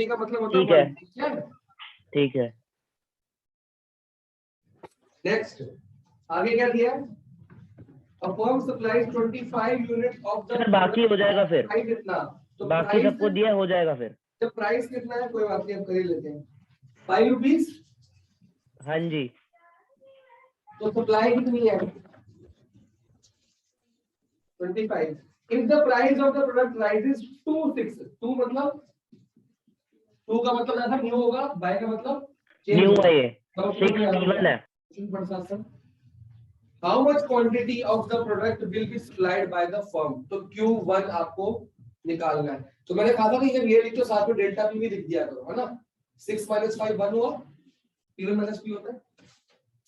Quantity का मतलब होता ठीक है, है 1, ठीक है। नेक्स्ट आगे क्या दिया है? A firm supplies 25 units of the sir बाकी हो जाएगा फिर, प्राइस कितना? तो बाकी सबको दिया हो जाएगा फिर। जब प्राइस कितना है कोई बात नहीं, हम कर ही लेते हैं 5 रुपीज। हाँ जी। तो सप्लाई कितनी है? 25। If the price of the product rises to 6, 2 मतलब 2 का मतलब ऐसा न्यू होगा, बाय का मतलब न्यू है ये, 6 है। How much quantity of the product will be supplied by the firm? तो Q1 आपको निकालना है। तो मैंने कहा था कि जब ये लिखो साथ में डेल्टा पी भी लिख दिया करो, है ना। 6 - 5 1 हुआ, P1 - P होता है।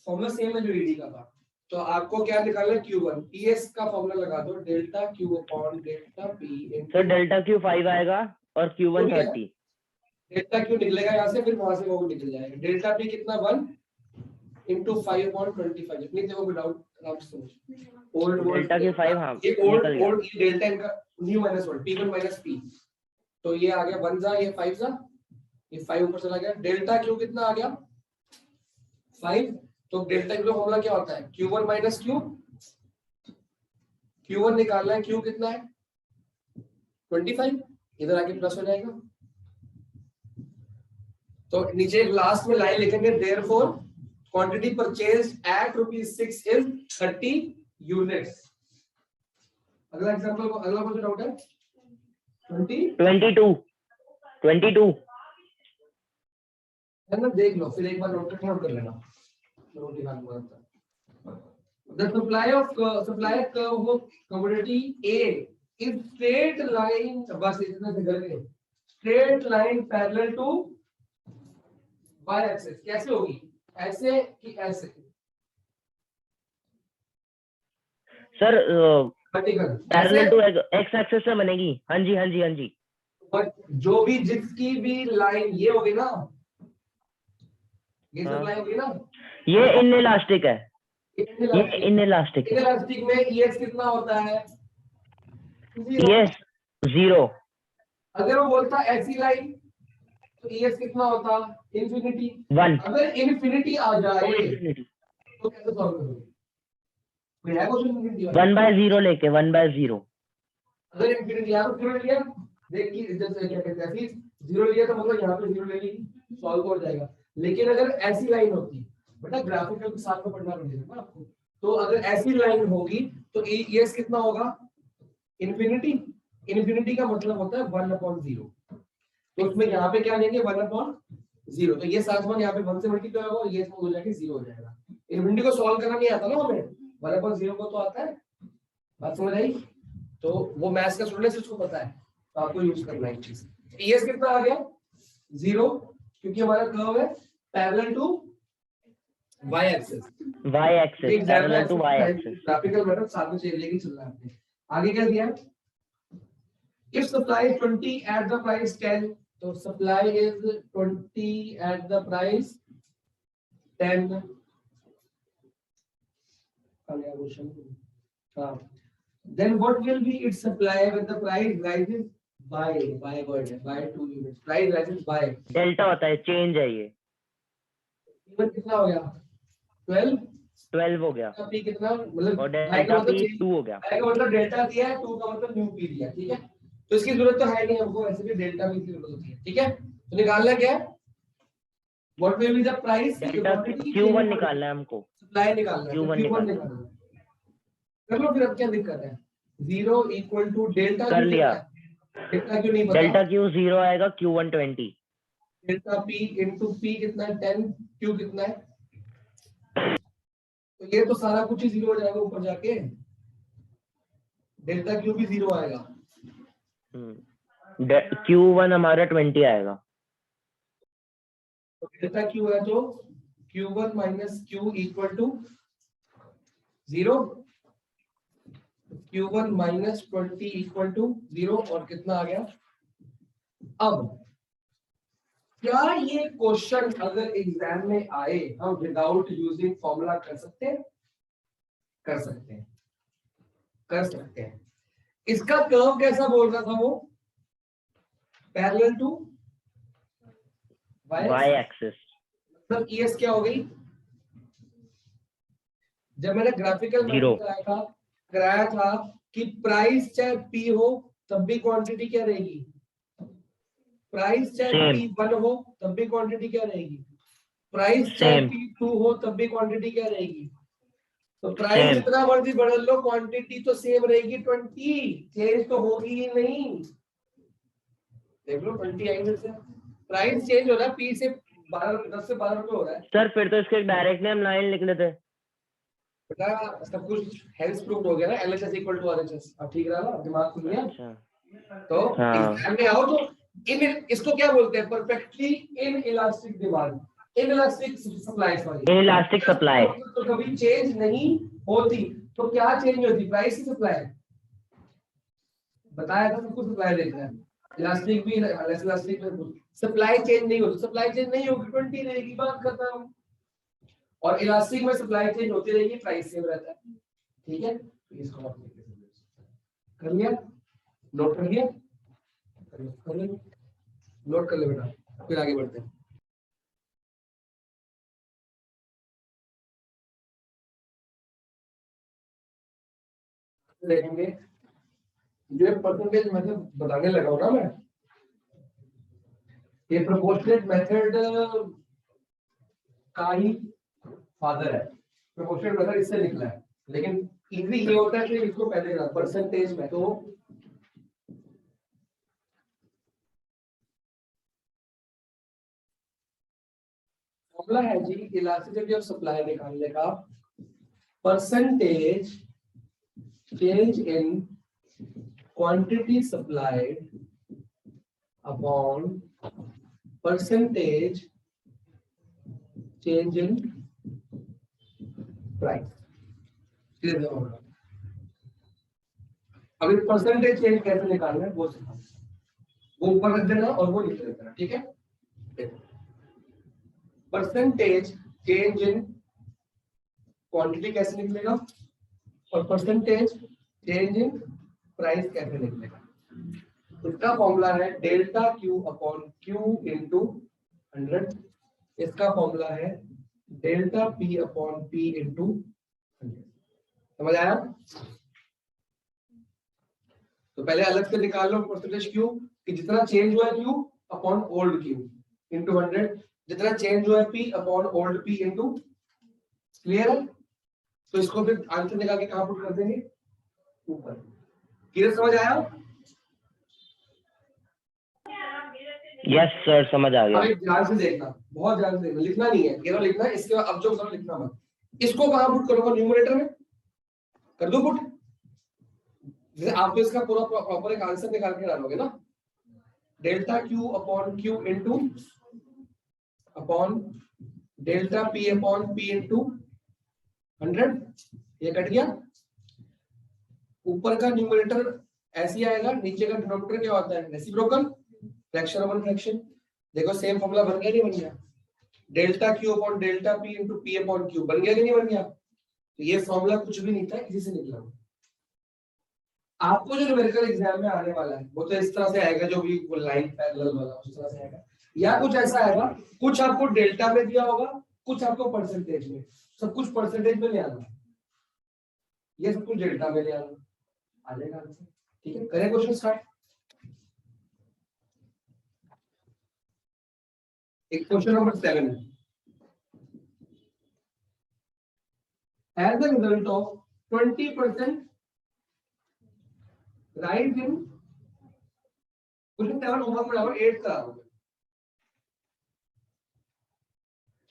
फॉर्मूला सेम है जो ईडी का था। तो आपको क्या निकालना है? Q1। पीएस का फॉर्मूला लगा दो, delta Q upon delta P. Sir delta Q 5 आएगा और Q1 30। डेल्टा Q निकलेगा यहाँ से, फिर वहां से वो निकल जाएगा। डेल्टा पी कितना? 1 into 5/25। इतनी देखो विदाउट आप समझ। ओल्ड डेल्टा Q 5 हाँ ये निकल गया। ओल्ड डेल्टा इनका न्यू -1 P1 - P। तो ये आ गया 1 जा, ये 5 जा, ये 5 ऊपर चला गया। डेल्टा Q कितना आ गया? 5। तो डेल्टा Q का फॉर्मूला क्या होता है? Q1 - Q। Q1 निकालना है, Q कितना है? 25। इधर आके प्लस हो जाएगा। तो नीचे लास्ट में लाइन लिखेंगे, therefore quantity purchased at ₹6 is 30 units. अगला एग्जांपल, अगला कौन सा डाउट है? 22 है ना, देख लो फिर एक बार नोट कर लेना। रोटी खाने के बाद the supply of commodity A is straight line, बस इतना से कर गए, straight line parallel to y axis। कैसे होगी? ऐसे कि ऐसे? Sir vertical parallel to X axis से बनेगी। हाँ जी, हाँ जी, हाँ जी। बट जो भी जिसकी भी लाइन ये होगी ना, ये सब लाइन होगी ना, ये इनइलास्टिक है, ये इनइलास्टिक है। इनइलास्टिक में ES कितना होता है? ES 0। अगर वो बोलता ऐसी लाइन तो ES कितना होता? इन्फिनिटी। 1। अगर इन्फिनिटी आ जाए तो कैसे सॉल्व करोगे? कोई है क्वेश्चन इन्फिनिटी वाला? 1/0 लेके 1/0। अगर इन्फिनिटी आ तो 0 लिया, देखिए जैसे क्या कहते हैं, फिर 0 लिया तो मतलब यहाँ पे 0 ले ली, सॉल्व हो जाएगा। लेकिन अगर ऐसी लाइन होती, बेटा ग्राफिकल के साथ में पढ़ना पड़ेगा ना आपको, तो अगर ऐसी लाइन होगी तो ES कितना होगा? इन्फिनिटी। इन्फिनिटी का मतलब होता है 1/0। तो उसमें यहाँ पे क्या लेंगे? 1/0। तो ये साथ में यहाँ पे 1 से मल्टीप्लाई होगा, ये हो जाएगा 0 हो जाएगा। इन्फिनिटी को सॉल्व करना नहीं आता ना हमें, 1/0 को तो आता है। बात समझ आई? तो वो मैथ्स का स्टूडेंट है, उसको पता है, तो आपको यूज करना है चीज। ES कितना आ गया? 0, क्योंकि हमारा कर्व है parallel to y axis. Parallel to y axis. Graphical method साथ में लेके चलना है आपने। आगे क्या दिया? If supply is 20 at the price 10, तो supply is 20 at the price 10। Then what will be its supply when the price rises by word है, by 2 units? Price rises by delta होता है, चेंज है ये। P1 कितना हो गया? 12 हो गया। P कितना मतलब? और डेल्टा P 2 हो गया। का मतलब डेल्टा दिया है, 2 का मतलब न्यू P दिया, ठीक है। तो इसकी जरूरत तो है नहीं हमको, वैसे भी डेल्टा P की जरूरत होती है, ठीक है। तो निकालना क्या है? What will be the price? Delta Q1 निकालना है हमको, सप्लाई निकालना है, Q1 निकालना है। कर लो फिर, अब क्या दिक्कत है? 0 = डेल्टा कर लिया। डेल्टा क्यों नहीं पता? डेल्टा Q 0 आएगा, Q1 20। Delta P into P कितना है? 10। Q कितना है? तो ये तो सारा कुछ ही 0 हो जाएगा ऊपर जाके, डेल्टा Q भी 0 आएगा। Q1 हमारा 20 आएगा। तो डेल्टा Q है तो Q1 - Q = 0। Q1 - 20 = 0 और कितना आ गया? अब क्या ये क्वेश्चन अगर एग्जाम में आए हम विदाउट यूजिंग फॉर्मूला कर सकते हैं? कर सकते हैं, कर सकते हैं। इसका कर्व कैसा बोल रहा था वो? Parallel to Y axis. मतलब ES क्या हो गई? जब मैंने ग्राफिकल Zero. मेथड कराया था कि प्राइस चाहे P हो तब भी क्वांटिटी क्या रहेगी? प्राइस चाहे Same. P1 हो तब भी क्वांटिटी क्या रहेगी? प्राइस चाहे Same. P2 हो तब भी क्वांटिटी क्या रहेगी? तो प्राइस Same. जितना मर्जी बदल लो क्वांटिटी तो सेम रहेगी 20, चेंज तो होगी ही नहीं। देख लो 20 आई से प्राइस चेंज हो रहा है, P से 10 से 12 रुपए हो रहा है। सर फिर तो इसके डायरेक्ट में हम लाइन लिख लेते। बेटा सब कुछ हेल्स प्रूफ हो गया ना, LHS इक्वल टू RHS। अब ठीक रहा ना, दिमाग खुल गया। अच्छा। तो हाँ। एग्जाम में आओ तो इन इसको क्या बोलते हैं? Perfectly in elastic demand, in elastic supply, sorry elastic supply. तो कभी चेंज नहीं होती। तो क्या चेंज होती? प्राइस की सप्लाई। बताया था सबको सप्लाई देखना है, इलास्टिक भी लेस इलास्टिक में सप्लाई चेंज नहीं होती। सप्लाई चेंज नहीं होगी 20 रहेगी, बात करता हूं। और इलास्टिक में सप्लाई चेंज होती रहेगी, प्राइस सेम रहता है। ठीक है, इसको आप कर लिया, नोट कर लिया, कर ले, नोट कर ले बेटा, फिर आगे बढ़ते हैं। देखेंगे जो परसेंटेज मेथड बताने लगा हूं ना मैं, ये प्रोपोर्शनेट मेथड का ही फादर है। प्रोपोर्शनेट मेथड इससे निकला है, लेकिन इजी ये होता है कि इसको पहले करा परसेंटेज में। तो फॉर्मूला है जी इलास्टिसिटी ऑफ सप्लाई निकालने का, percentage change in quantity supplied upon percentage change in price. अभी परसेंटेज चेंज कैसे निकालना है वो सिखाओ, वो ऊपर रख देना और वो नीचे रख देना। ठीक है, परसेंटेज चेंज इन क्वांटिटी कैसे निकलेगा और परसेंटेज चेंज इन प्राइस कैसे निकलेगा? इसका फॉर्मूला है delta Q upon Q into 100। इसका फॉर्मूला है delta P upon P into 100। समझ आया? तो पहले अलग से निकाल लो परसेंटेज Q कि जितना चेंज हुआ है Q upon old Q into 100, जितना चेंज हुआ है P upon old P into. Clear है? तो इसको फिर आंसर निकाल के कहां पुट कर देंगे? ऊपर। क्लियर? समझ आया? यस सर, समझ आ गया। अभी ध्यान से देखना, बहुत ध्यान से देखना, लिखना नहीं है, केवल लिखना है। इसके बाद अब जो सब लिखना मत। इसको कहां पुट करूंगा? न्यूमरेटर में कर दो पुट। जैसे आप तो इसका पूरा प्रॉपर एक आंसर निकाल के डालोगे ना, delta Q upon Q into upon delta P upon P into 100। ये कट गया। ऊपर का न्यूमरेटर ऐसे आएगा, नीचे का डिनोमिनेटर क्या होता है? Reciprocal, fraction over fraction. देखो सेम फॉर्मूला बन गया नहीं बन गया? Delta Q upon delta P into P upon Q बन गया कि नहीं बन गया? तो ये फॉर्मूला कुछ भी नहीं था, इसी से निकला। आपको जो न्यूमेरिकल एग्जाम में आने वाला है वो तो इस तरह से आएगा, जो भी वो लाइन पैरेलल वाला उस तरह से आएगा, या कुछ ऐसा आएगा, कुछ आपको डेल्टा में दिया होगा, कुछ आपको परसेंटेज में। सब कुछ परसेंटेज में ले आना, ये सब कुछ डेल्टा में ले आना, आ जाएगा आंसर। ठीक है, करें क्वेश्चन स्टार्ट। एक क्वेश्चन नंबर 7 है। As a result of 20% rise in, question 7 homework में डालो, 8 का।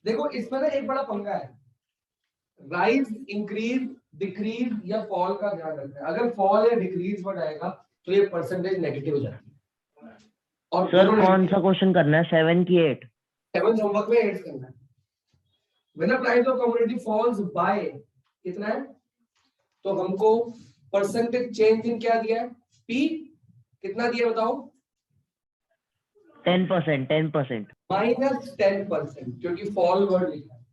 देखो इसमें ना एक बड़ा पंगा है, राइज, इंक्रीज, डिक्रीज या फॉल का ध्यान रखना है। अगर फॉल या डिक्रीज बढ़ जाएगा तो ये परसेंटेज नेगेटिव हो जाएगा। और सर कौन सा क्वेश्चन करना है, 7 की 8? 7 होमवर्क में 8 करना है। When the price of commodity falls by कितना है, तो हमको परसेंटेज चेंज इन क्या दिया है? P कितना दिया बताओ? 10%, 10%। -10%, क्योंकि फॉल वर्ड लिखा है,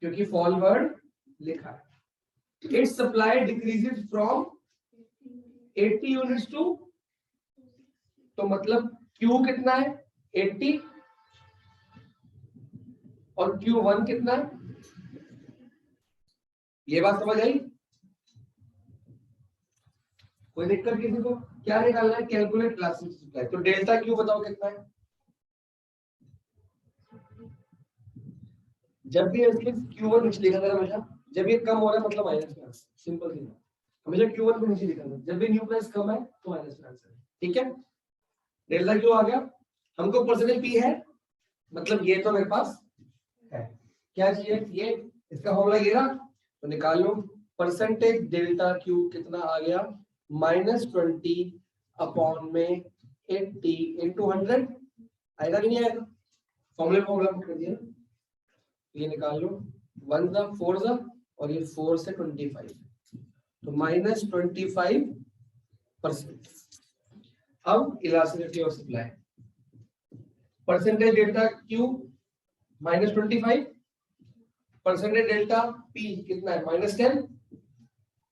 क्योंकि फॉल वर्ड लिखा है। Its supply decreases from 80 units to, तो मतलब Q कितना है? 80 और Q1 कितना है, ये बात समझ आई? कोई दिक्कत किसी को? क्या निकालना है, कैलकुलेट इलास्टिक सप्लाई। तो डेल्टा क्यू बताओ कितना है? जब भी ऐसे Q1 नीचे लिखा था हमेशा, जब ये कम हो रहा है मतलब माइनस में, सिंपल सी बात, हमेशा Q1 को नीचे लिखा था, जब भी न्यू प्राइस कम है तो माइनस में आंसर है, ठीक है। डेल्टा क्यू आ गया, हमको परसेंटेज पी है, मतलब ये तो मेरे पास है, क्या चाहिए ये, इसका फॉर्मूला ये ना, तो निकाल लो। परसेंटेज डेल्टा क्यू कितना आ गया, -20 अपॉन में 80 इंटू 100, आएगा कि नहीं आएगा? फॉर्मूला पुट कर दिया, ये निकाल लो, 1 ज़ा 4 ज़ा और ये 4 से 25, तो -25%। अब elasticity of supply, percentage delta Q -25, percentage delta P कितना है, -10।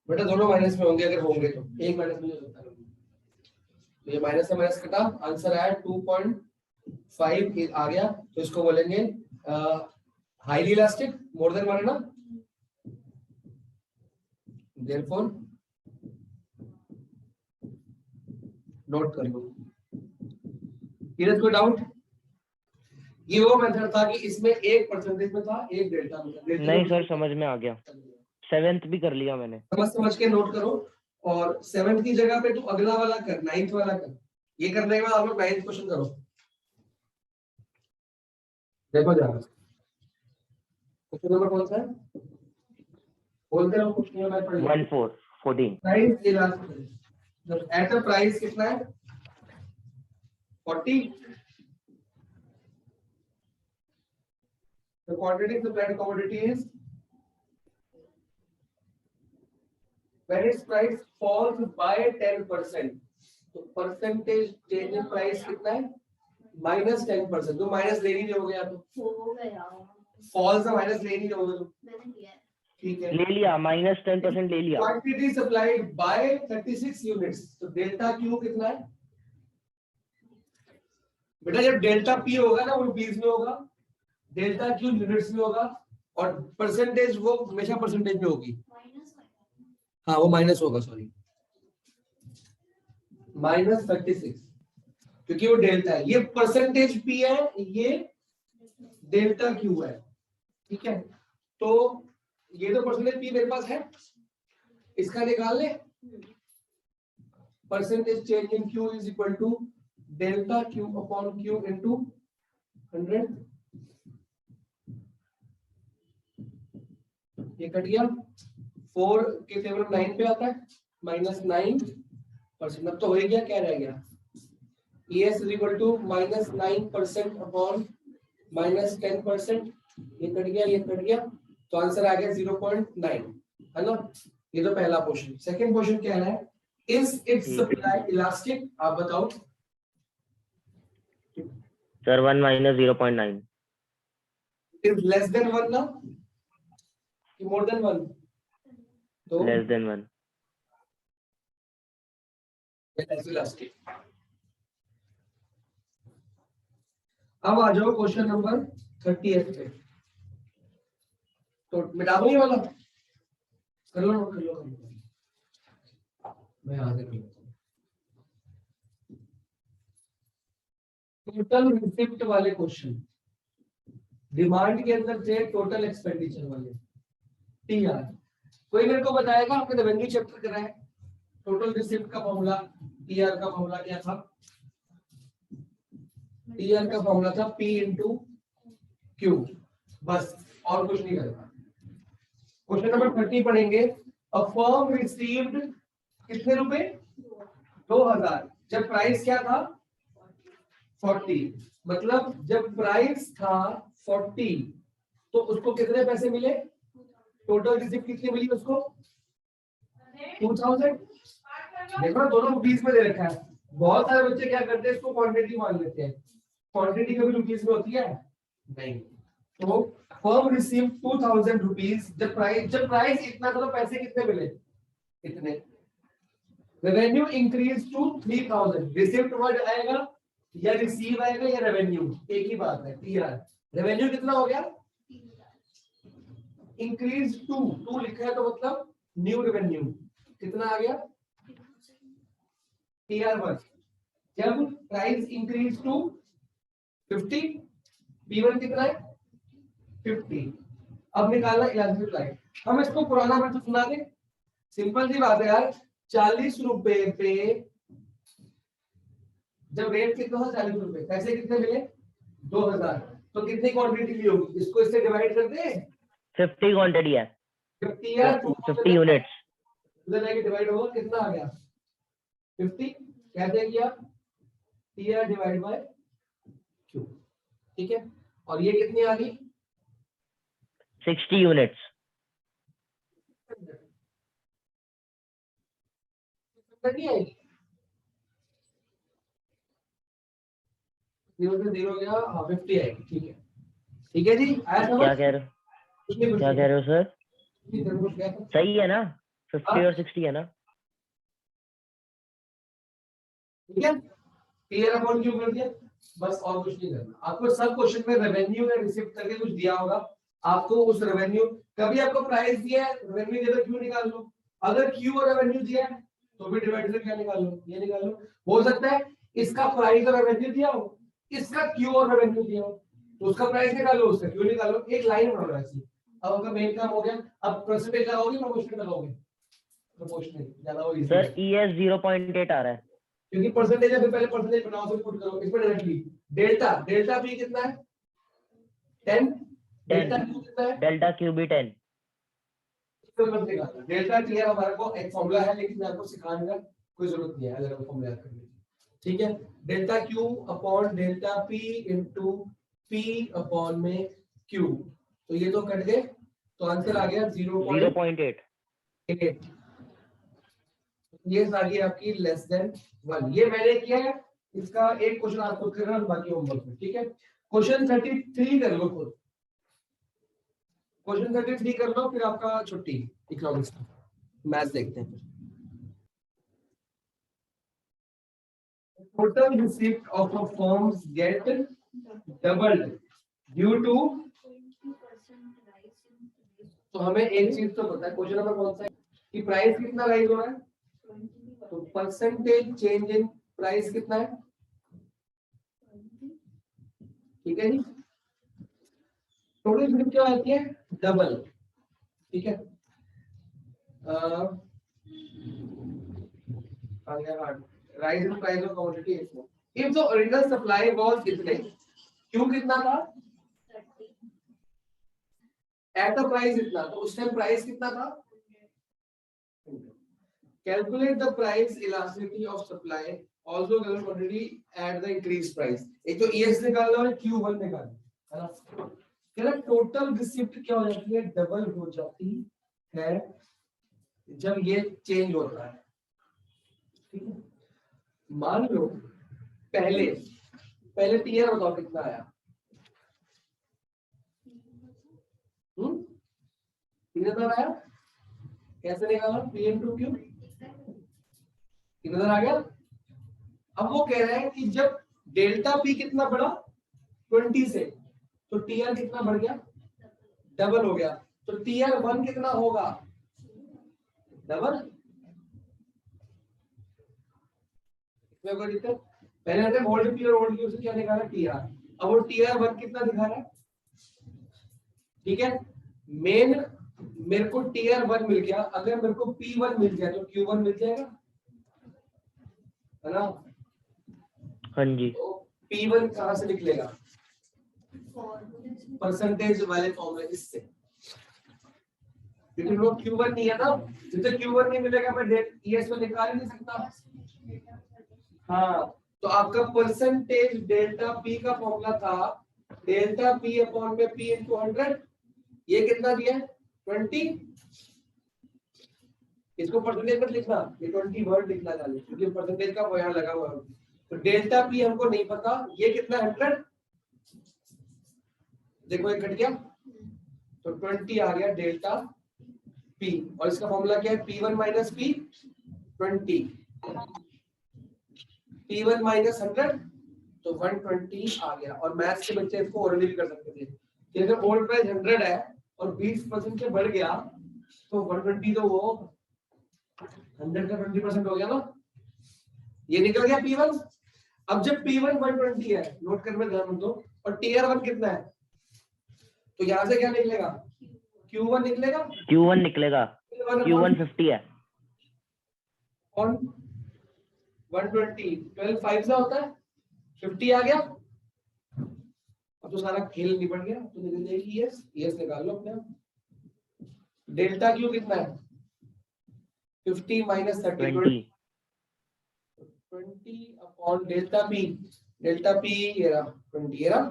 बेटा दोनों माइनस में होंगे, अगर होंगे तो एक माइनस में हो सकता है, तो ये माइनस से माइनस कटा, आंसर आया 2.5 आ गया, तो इसको बोलेंगे हाईली इलास्टिक, मोर देन 1 है ना, देयरफॉर नोट कर लो। किधर कोई डाउट? ये वो मेथड था कि इसमें 1% में था, 1 डेल्टा में था। नहीं सर समझ में आ गया, 7th भी कर लिया मैंने। समझ के नोट करो, और 7th की जगह पे तू अगला वाला कर, 9th वाला कर। ये करने के बाद आप लोग 9th क्वेश्चन करो, देखो जरा क्वेश्चन नंबर कौन सा है, बोलते रहो question number 14 price elastic at a price कितना है 40, the quantity supplied commodity is, when its price falls by 10%, तो परसेंटेज चेंज इन प्राइस कितना है, -10%। तो माइनस ले नहीं रहोगे आप, तो फॉल से माइनस ले नहीं रहोगे तो, ठीक है, ले लिया, -10% ले लिया। क्वांटिटी सप्लाइड बाय 36 यूनिट्स, तो डेल्टा क्यू कितना है बेटा, जब डेल्टा पी होगा ना वो रुपीस में होगा, डेल्टा क्यू यूनिट्स में होगा, और परसेंटेज वो हमेशा परसेंटेज में होगी, हाँ वो माइनस होगा, सॉरी -36, क्योंकि वो डेल्टा है, ये परसेंटेज पी है, ये डेल्टा क्यू है, ठीक है। तो ये तो परसेंटेज पी मेरे पास है, इसका निकाल ले, percentage change in Q is equal to delta Q upon Q into 100, ये कट गया, 4 के फेवर 9 पे आता है, -9%, अब तो हो ही गया, क्या रह गया, ES is equal to -9% upon -10%, ये कट गया, तो आंसर आ गया 0.9, है ना। ये तो पहला क्वेश्चन। सेकंड क्वेश्चन क्या है, इज इट्स सप्लाई इलास्टिक, आप बताओ सर 1 - 0.9, इज लेस देन 1 ना कि मोर देन 1, तो लेस देन 1, इलास्टिक। अब आ जाओ क्वेश्चन नंबर 38 पे, तो मिटा दो ये वाला, कर लो, मैं आगे कर लेता हूँ। टोटल रिसिप्ट वाले क्वेश्चन, डिमांड के अंदर थे टोटल एक्सपेंडिचर वाले, TR। कोई मेरे को बताएगा, आपने रेवेन्यू चैप्टर करा है, टोटल रिसिप्ट का फॉर्मूला, TR का फॉर्मूला क्या था, TR का फॉर्मूला था P इंटू Q, बस और कुछ नहीं करना। क्वेश्चन नंबर 30 पढ़ेंगे, अ फर्म रिसीव्ड कितने रुपए, 2000, जब प्राइस क्या था 40, मतलब जब प्राइस था 40 तो उसको कितने पैसे मिले, टोटल रिसिप्ट कितनी मिली उसको 2000। देखो दोनों रुपीस में दे रखा है, बहुत सारे बच्चे क्या करते हैं, इसको क्वांटिटी मान लेते हैं, क्वांटिटी कभी रुपीस में होती है नहीं। तो फर्म रिसीव 2000 रुपीज, जब प्राइस इतना था तो पैसे कितने मिले, इतने। Revenue increase to 3000, receipt word आएगा या रिसीव आएगा या रेवेन्यू, एक ही बात है, TR। रेवेन्यू कितना हो गया इंक्रीज टू, टू लिखा है तो मतलब न्यू रेवेन्यू कितना आ गया TR1। जब प्राइस इंक्रीज टू 50, P1 कितना है 50। अब निकालना इलास्टिक लाइन। हम इसको पुराना मेथड सुना दें, सिंपल सी बात है यार। 40 रुपए पे जब रेट कितना था 40 रुपए, पैसे कितने मिले 2000, तो कितनी क्वांटिटी ली होगी, इसको इससे डिवाइड कर दे 50 क्वांटिटी है, 50 यूनिट्स। उधर जाके डिवाइड होगा कितना आ गया 50, कैसे किया TR डिवाइड बाय Q, ठीक है। और ये कितनी आ गई 60 यूनिट्स। नहीं आएगी, 0 से 0 गया, हाँ 50 आएगी, ठीक है। ठीक है जी, आया समझ? क्या कह रहे हो, क्या कह रहे हो सर? सही है ना, 50 और 60 है ना? ठीक है, क्लियर अकाउंट क्यों कर दिया, बस और कुछ नहीं करना आपको। सब क्वेश्चन में रेवेन्यू या रिसीव करके कुछ दिया होगा आपको, उस रेवेन्यू, कभी आपको प्राइस दिया है रेवेन्यू दिया तो क्यों निकाल लो, अगर क्यू और रेवेन्यू दिया है तो भी डिवाइड से क्या निकाल लो, ये निकाल लो। हो सकता है इसका प्राइस और रेवेन्यू दिया हो, इसका क्यू और रेवेन्यू दिया हो, तो उसका प्राइस निकालो उसका क्यू निकालो, एक लाइन बना रहा है। अब आपका मेन काम हो गया, अब परसेंटेज लगाओगे प्रोपोर्शनल लगाओगे, प्रोपोर्शनल ज्यादा हो सर ES 0.8 आ रहा है, क्योंकि परसेंटेज है, फिर पहले परसेंटेज बनाओ फिर पुट करो इसमें डायरेक्टली। डेल्टा, डेल्टा पी कितना है 10, डेल्टा क्यू कितना है, डेल्टा क्यू भी 10। डेल्टा क्लियर हमारे को एक फॉर्मूला है, लेकिन मैं आपको सिखाने का कोई जरूरत नहीं है, अगर आपको फॉर्मूला याद करनी है, ठीक है। Delta Q upon delta P into P upon में क्यू, तो ये तो कट गए, तो आंसर आ गया 0.8। ये आ गई आपकी लेस देन 1। ये मैंने किया है, इसका एक क्वेश्चन आपको करना है बाकी होमवर्क में, ठीक है। क्वेश्चन 33 कर लो खुद, क्वेश्चन 33 कर लो, फिर आपका छुट्टी इकोनॉमिक्स का मैथ्स देखते हैं। Total receipt of a firms get doubled due to, तो हमें एक चीज तो पता है, क्वेश्चन नंबर कौन सा है कि प्राइस कितना राइज हो रहा है, तो परसेंटेज चेंज इन प्राइस कितना है, ठीक है जी। टोटल रिसीप्ट क्या आती है डबल, ठीक है। Rise in price of commodity if the original supply was कितने, क्यू कितना था एट द प्राइस इतना, तो उस टाइम प्राइस कितना था। Calculate the price elasticity of supply also given quantity at the increase price. एक तो ईएस निकालना और Q1 निकालना है ना। क्या टोटल रिसिप्ट क्या हो जाती है डबल हो जाती है जब ये चेंज होता है, ठीक है। मान लो पहले पहले टीआर बताओ कितना आया, 3000 आया, कैसे निकाला P into Q 3000 आ गया। अब वो कह रहे हैं कि जब डेल्टा P कितना बढ़ा 20 से, तो TR कितना बढ़ गया डबल हो गया, तो TR1 कितना होगा डबल। इसमें कोई दिक्कत, पहले हमने ओल्ड P और ओल्ड Q से क्या निकाला TR, अब वो TR1 कितना दिखा रहा है, ठीक है। मेन मेरे को TR1 मिल गया, अगर मेरे को P1 मिल गया तो Q1 मिल जाएगा, है ना। हाँ जी। तो P1 कहां से निकलेगा परसेंटेज वाले फॉर्मूले इससे, क्योंकि वो Q1 नहीं है ना, जिसे Q1 नहीं मिलेगा मैं ES में निकाल नहीं सकता। हाँ, तो आपका परसेंटेज डेल्टा P का फॉर्मूला था डेल्टा P अपॉन में P into 100, ये कितना दिया है 20। इसको परसेंटेज मत लिखना, ये 20 वर्ड लिखना चाहिए क्योंकि परसेंटेज का वो यहाँ लगा हुआ है। तो डेल्टा P हमको नहीं पता, ये कितना 100, देखो ये कट गया, तो 20 आ गया डेल्टा P, और इसका फॉर्मूला क्या है P1 minus P 20, P1 minus 100, तो 120 आ गया। और मैथ्स के बच्चे इसको ओरली भी कर सकते थे कि अगर ओल्ड प्राइस 100 है और 20% से बढ़ गया तो 120 तो वो 100 का 20% हो गया ना, ये निकल गया P1। अब जब P1 120 है, नोट करने में ध्यान दो, और टीयर 1 कितना है, तो यहां से क्या निकलेगा, Q1 निकलेगा, Q1 निकलेगा, Q1 50 है, on 120 12 5 से होता है 50 आ गया। अब तो सारा खेल निपट गया, तो निकल जाएगी यस, यस निकाल लो अपने आप। डेल्टा क्यू कितना है, 50 minus 30 20 20 upon delta P, delta P ये रहा 20 ये रहा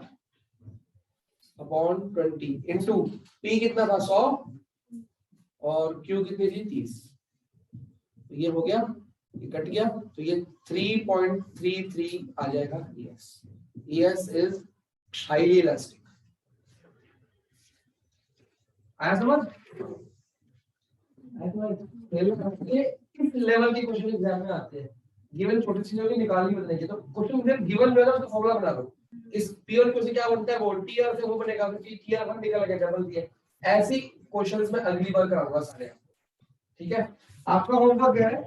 अपॉन 20 इनटू पी कितना था 100 और क्यू कितनी थी 30, तो ये हो गया, ये कट गया, तो ये 3.33 आ जाएगा yes. Yes is highly elastic. आया समझ? किस लेवल के क्वेश्चन एग्जाम में आते हैं, गिवन छोटी सी चीजों की निकालनी बदलेंगे, तो क्वेश्चन में गिवन जो है ना उसका फॉर्मूला बना लो। इस प्योर क्वेश्चन क्या बनता है, वो टीआर से वो बनेगा, क्योंकि टीआर 1 निकल गया डबल दिया। ऐसी क्वेश्चंस में अगली बार कराऊंगा सारे, ठीक है। आपका होमवर्क क्या है,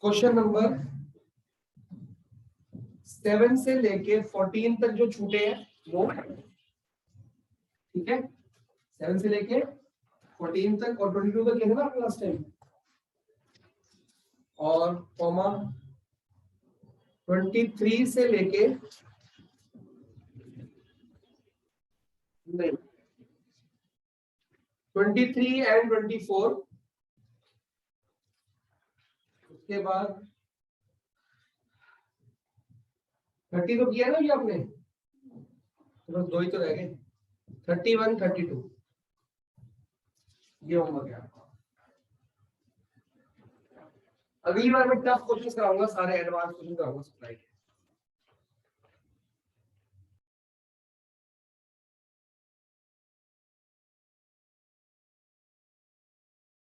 क्वेश्चन नंबर 7 से लेके 14 तक जो छूटे हैं वो, ठीक है, 7 से लेके 14 तक और 22 तक किए थे ना आपने लास्ट टाइम, और कॉमा 23 से लेके नहीं 23 एंड 24, उसके बाद 30 तो किया ना ये आपने, तो बस 2 ही तो रह गए, 31 32, ये होमवर्क है आपका। अगली बार मैं टफ क्वेश्चंस कराऊंगा, सारे एडवांस क्वेश्चन कराऊंगा सप्लाई के।